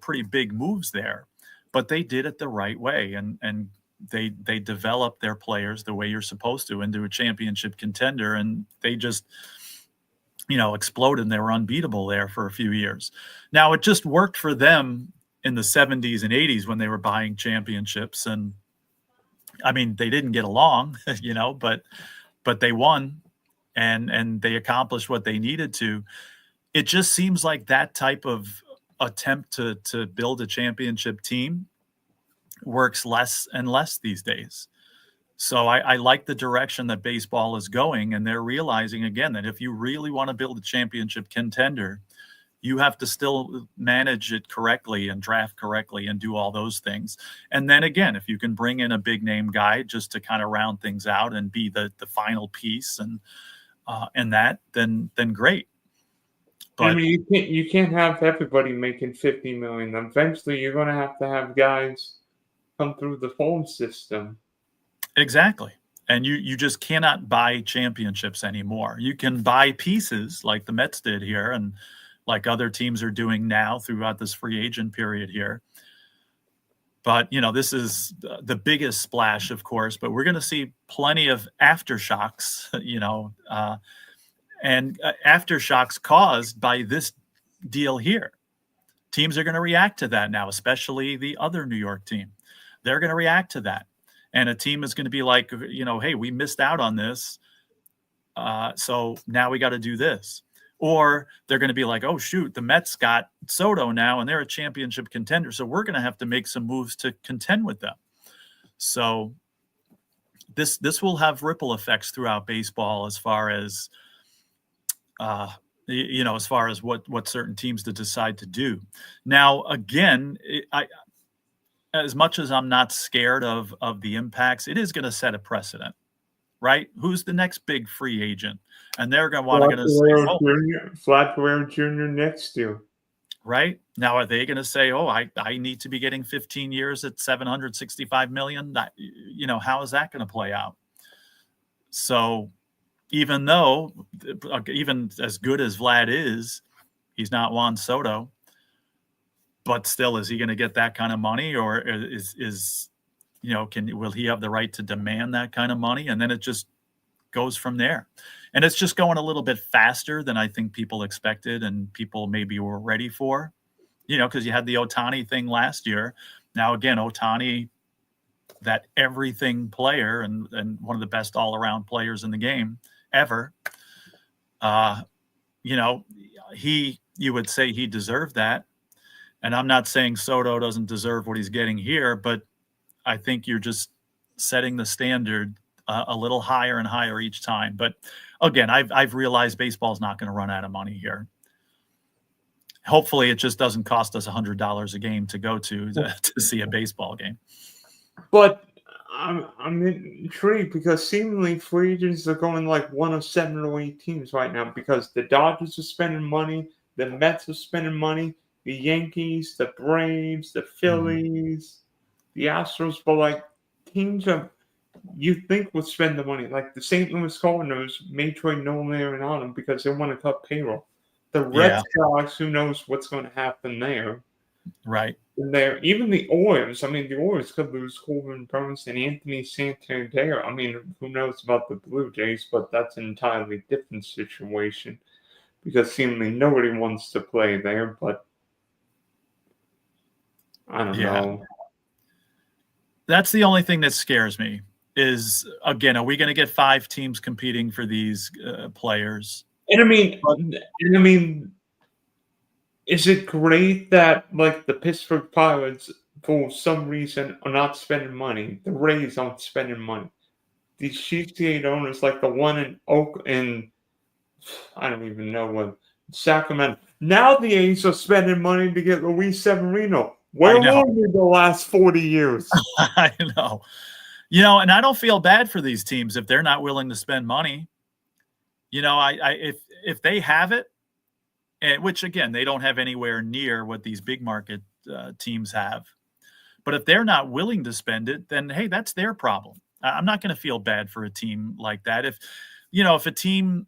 pretty big moves there, but they did it the right way. And they developed their players the way you're supposed to into a championship contender. And they just, exploded and they were unbeatable there for a few years. Now it just worked for them in the 70s and 80s when they were buying championships. And I mean, they didn't get along, but they won and they accomplished what they needed to. It just seems like that type of attempt to build a championship team works less and less these days. So I like the direction that baseball is going, and they're realizing again that if you really want to build a championship contender, you have to still manage it correctly and draft correctly and do all those things. And then again, if you can bring in a big name guy just to kind of round things out and be the final piece and that, then great. I But mean, you can't have everybody making 50 million. Eventually, you're going to have guys come through the phone system. exactly. And you just cannot buy championships anymore. You can buy pieces like the Mets did here and like other teams are doing now throughout this free agent period here. But, this is the biggest splash, of course, but we're going to see plenty of aftershocks, and aftershocks caused by this deal here. Teams are going to react to that now, especially the other New York team. They're going to react to that. And a team is going to be like, hey, we missed out on this. So now we got to do this. Or they're going to be like, oh, shoot, the Mets got Soto now, and they're a championship contender. So we're going to have to make some moves to contend with them. So this will have ripple effects throughout baseball as far as, as far as what certain teams to decide to do. Now, again, as much as I'm not scared of the impacts, it is going to set a precedent, right? Who's the next big free agent? And they're going to say, oh, Vlad Guerrero Jr. next year. Right now, are they going to say, oh, I need to be getting 15 years at $765 million? How is that going to play out? So even as good as Vlad is, he's not Juan Soto, but still, is he going to get that kind of money, or will he have the right to demand that kind of money? And then it just goes from there. And it's just going a little bit faster than I think people expected and people maybe were ready for, because you had the Ohtani thing last year. Now, again, Ohtani, that everything player and one of the best all-around players in the game ever, you would say he deserved that. And I'm not saying Soto doesn't deserve what he's getting here, but I think you're just setting the standard a little higher and higher each time. But again, I've realized baseball's not going to run out of money here. Hopefully, it just doesn't cost us $100 a game to go to see a baseball game. But I'm intrigued because seemingly free agents are going like one of 7 or 8 teams right now because the Dodgers are spending money, the Mets are spending money, the Yankees, the Braves, the Phillies, the Astros, but like teams that you think would spend the money, like the St. Louis Cardinals may trade Nolan Arenado because they want to cut payroll. The Red Sox, who knows what's going to happen there. Right. There, even the Orioles. I mean, the Orioles could lose Corbin Burns and Anthony Santander. I mean, who knows about the Blue Jays? But that's an entirely different situation because seemingly nobody wants to play there. But I don't know. That's the only thing that scares me. Is again, are we going to get 5 teams competing for these players? And I mean. Is it great that like the Pittsburgh Pirates, for some reason, are not spending money? The Rays aren't spending money. These cheapskate owners, like the one in I don't even know what Sacramento. Now the A's are spending money to get Luis Severino. Where were we the last 40 years? I know. You know, and I don't feel bad for these teams if they're not willing to spend money. You know, if they have it. Which, again, they don't have anywhere near what these big market teams have. But if they're not willing to spend it, then, hey, that's their problem. I'm not going to feel bad for a team like that. If a team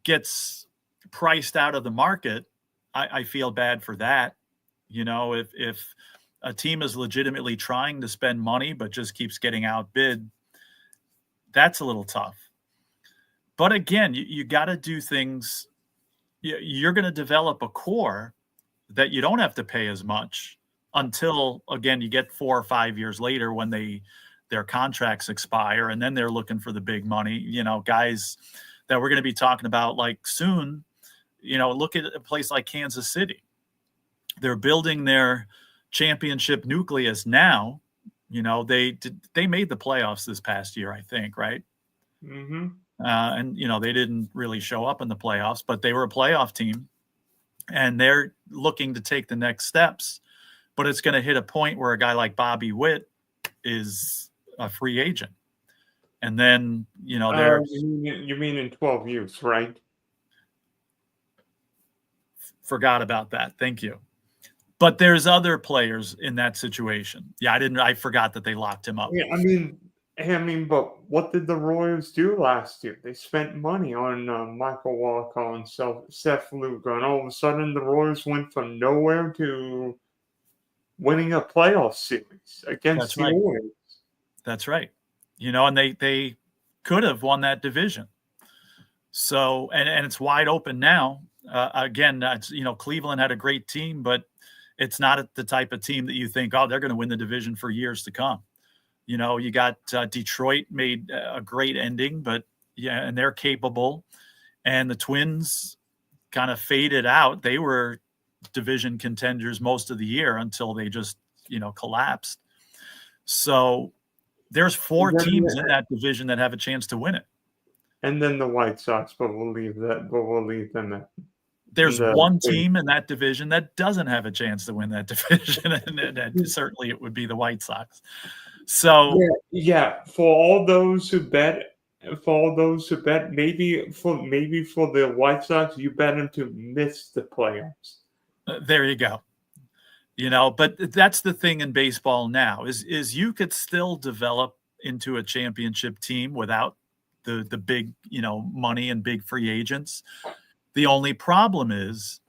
gets priced out of the market, I feel bad for that. You know, if a team is legitimately trying to spend money but just keeps getting outbid, that's a little tough. But, again, you got to do things – you're going to develop a core that you don't have to pay as much until, again, you get 4 or 5 years later when their contracts expire, and then they're looking for the big money. You know, guys that we're going to be talking about like soon, you know, look at a place like Kansas City. They're building their championship nucleus now. You know, they made the playoffs this past year, I think, right? Mm-hmm. And, you know, they didn't really show up in the playoffs, but they were a playoff team and they're looking to take the next steps. But it's going to hit a point where a guy like Bobby Witt is a free agent. And then, you know, you mean in 12 years, right? Forgot about that. Thank you. But there's other players in that situation. Yeah, I forgot that they locked him up. Yeah, I mean, but what did the Royals do last year? They spent money on Michael Walker and Seth Lugo, and all of a sudden the Royals went from nowhere to winning a playoff series against the Orioles. That's right. You know, and they could have won that division. So, and it's wide open now. Again, you know, Cleveland had a great team, but it's not the type of team that you think, oh, they're going to win the division for years to come. You know, you got Detroit made a great ending, but yeah, and they're capable. And the Twins kind of faded out. They were division contenders most of the year until they just, you know, collapsed. So there's 4 teams in that division that have a chance to win it. And then the White Sox, but we'll leave them at. There's one team in that division that doesn't have a chance to win that division, and certainly it would be the White Sox. So yeah, for all those who bet, maybe for the White Sox, you bet them to miss the playoffs. There you go. You know, but that's the thing in baseball now is you could still develop into a championship team without the big, you know, money and big free agents. The only problem is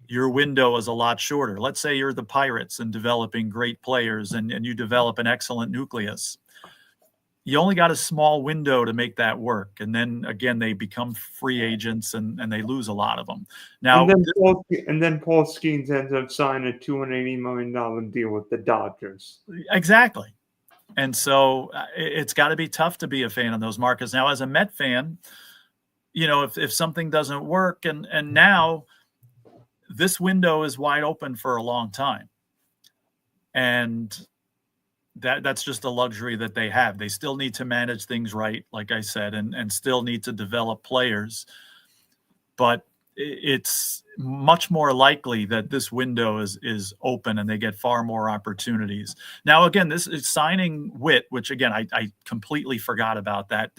your window is a lot shorter. Let's say you're the Pirates and developing great players and you develop an excellent nucleus. You only got a small window to make that work. And then again, they become free agents and they lose a lot of them. Now, and then Paul Skeens ends up signing a $280 million deal with the Dodgers. Exactly. And so it's got to be tough to be a fan of those markets. Now, as a Met fan, you know, if something doesn't work and now this window is wide open for a long time. And that's just a luxury that they have. They still need to manage things right, like I said, and still need to develop players. But it's much more likely that this window is open and they get far more opportunities. Now, again, this is signing Witt, which again I completely forgot about that.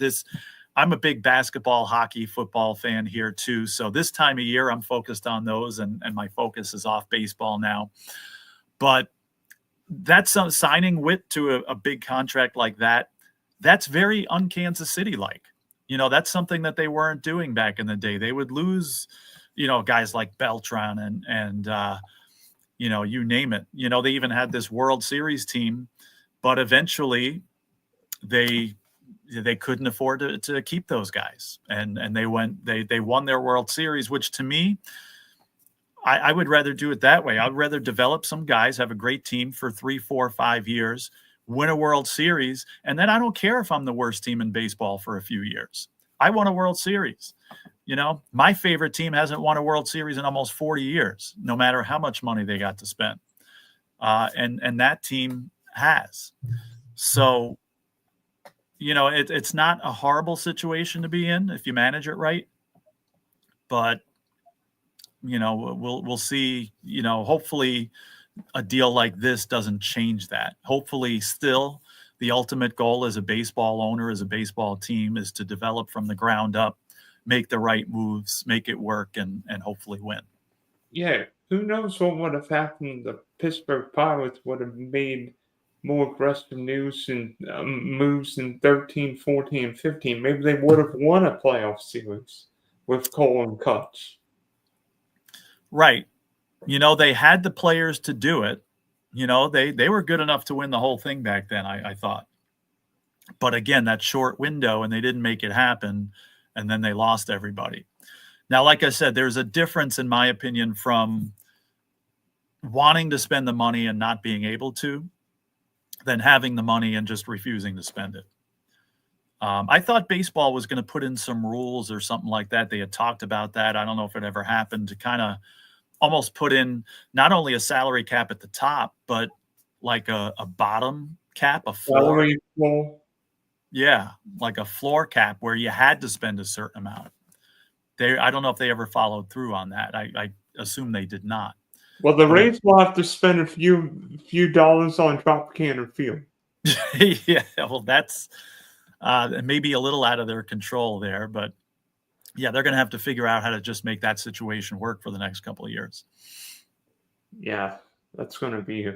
I'm a big basketball, hockey, football fan here too. So this time of year, I'm focused on those, and my focus is off baseball now. But that's signing Witt to a big contract like that. That's very un-Kansas City like. That's something that they weren't doing back in the day. They would lose, guys like Beltran and you name it. They even had this World Series team, but eventually they couldn't afford to keep those guys, and they won their World Series, which to me, I would rather do it that way. I'd rather develop some guys, have a great team for 3, 4, 5 years, win a World Series, and then I don't care if I'm the worst team in baseball for a few years. I won a World Series. My favorite team hasn't won a World Series in almost 40 years, no matter how much money they got to spend. And that team has. So, it's not a horrible situation to be in if you manage it right. But we'll see. Hopefully a deal like this doesn't change that. Hopefully, still the ultimate goal as a baseball owner, as a baseball team, is to develop from the ground up, make the right moves, make it work, and hopefully win. Yeah, who knows what would have happened? The Pittsburgh Pirates would have made more aggressive moves in 13, 14, and 15. Maybe they would have won a playoff series with Cole and Kutch. Right. They had the players to do it. They were good enough to win the whole thing back then, I thought. But again, that short window, and they didn't make it happen, and then they lost everybody. Now, like I said, there's a difference, in my opinion, from wanting to spend the money and not being able to, than having the money and just refusing to spend it. I thought baseball was going to put in some rules or something like that. They had talked about that. I don't know if it ever happened, to kind of almost put in not only a salary cap at the top, but like a bottom cap, a floor. Salary floor. Yeah, like a floor cap where you had to spend a certain amount. I don't know if they ever followed through on that. I assume they did not. Well, the Rays will have to spend a few dollars on Tropicana Field. Yeah, well, that's maybe a little out of their control there, but yeah, they're going to have to figure out how to just make that situation work for the next couple of years. Yeah, that's going to be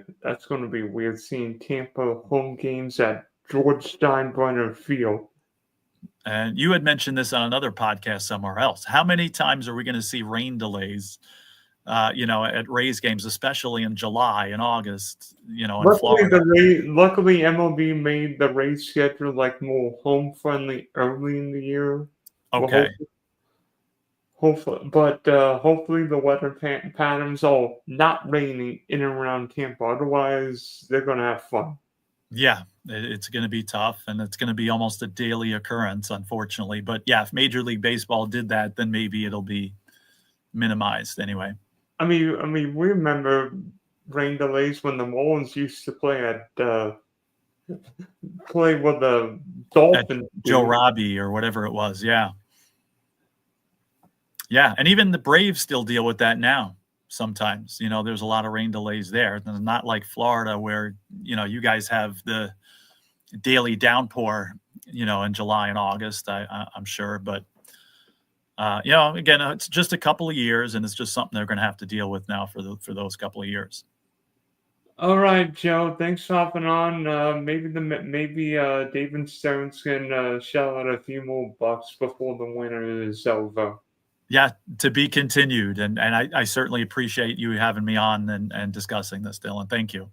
weird, seeing Tampa home games at George Steinbrenner Field. And you had mentioned this on another podcast somewhere else. How many times are we going to see rain delays, at Rays games, especially in July and August, in Florida? Luckily, MLB made the Rays schedule more home-friendly early in the year. Okay. Hopefully the weather patterns are not raining in and around Tampa. Otherwise, they're going to have fun. Yeah, it's going to be tough, and it's going to be almost a daily occurrence, unfortunately. But yeah, if Major League Baseball did that, then maybe it'll be minimized anyway. I mean, we remember rain delays when the Marlins used to play with the Dolphins. Joe Robbie or whatever it was, yeah. Yeah, and even the Braves still deal with that now. Sometimes, there's a lot of rain delays there. Not like Florida, where, you guys have the daily downpour, in July and August, I'm sure. But, again, it's just a couple of years, and it's just something they're going to have to deal with now for those couple of years. All right, Joe. Thanks for hopping on. Maybe David Stones can shell out a few more bucks before the winter is over. Yeah, to be continued. And I certainly appreciate you having me on and discussing this, Dylan. Thank you.